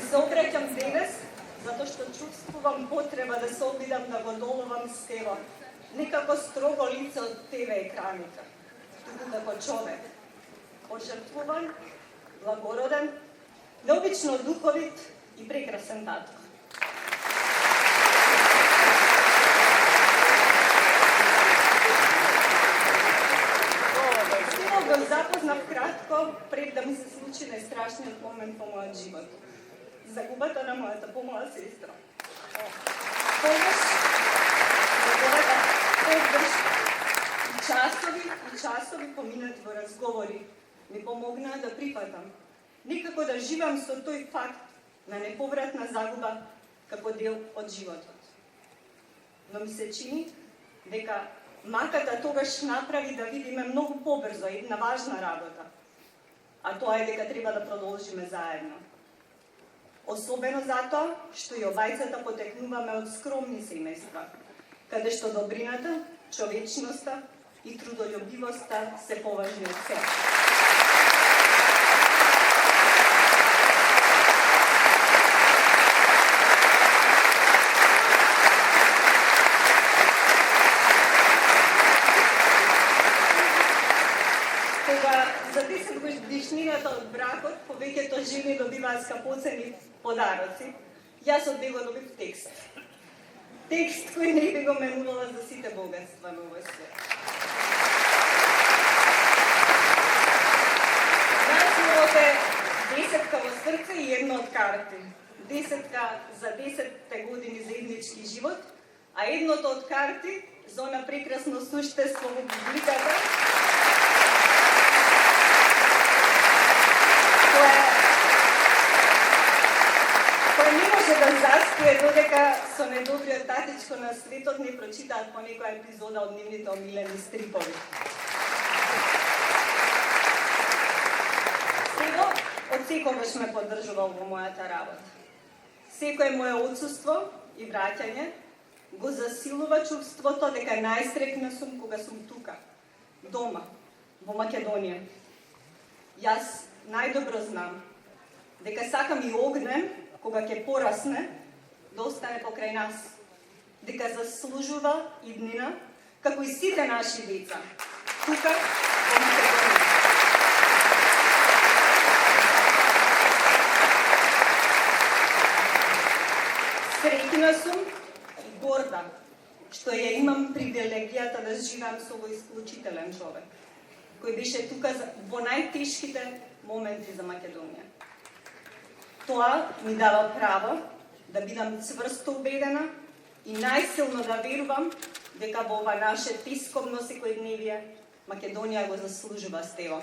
се обраќам денес, затоа што чувствувам потреба да се обидам да го доловам Стево, не како строго лице од ТВ екраните, туку како човек, пожртвуван, благороден, необично духовит и прекрасен татко. Стево го запознав кратко пред да ми се случи најстрашниот момент во мојот живот. Загубата на мојата помала сестра. Тогаш, неговата поддршка и часови поминати во разговори ми помогнаа да прифатам, некако да живам со тој факт на неповратна загуба како дел од животот. Но ми се чини дека маката тогаш направи да видиме многу побрзо една важна работа, а тоа е дека треба да продолжиме заедно. Особено затоа што и обајцата потекнуваме од скромни семејства, каде што добрината, човечноста и трудолюбивоста се поважни од се. За 10 годишнината од бракот, повеќето жени добиваат скапоцени подароци. Јас од него добив текст. Текст кој не би го менувала за сите богатства на овој свет. Насловот е 10 во срце и едно од карти. 10 за 10 години заеднички живот, а едното од карти за она прекрасно суштество во публиката, кој не може да заспие додека со недобриот татичко на светот не прочитаат по некоја епизода од нивните омилени стрипови. Стево од секогаш ме поддржувал во мојата работа. Секое мое отсуство и враќање го засилува чувството дека најсрекна сум кога сум тука, дома, во Македонија. Јас најдобро знам дека сакам и огнем, кога ќе порасне, да остане покрај нас, дека заслужува иднина, како и сите наши деца, тука во Македонија. Среќна сум и горда, што ја имам привилегијата да живеам со овој исклучителен човек, кој беше тука во најтешките моменти за Македонија. Тоа ми дава право да бидам цврсто убедена и најсилно да верувам дека во ова наше тесковно секојдневие Македонија го заслужува Стево.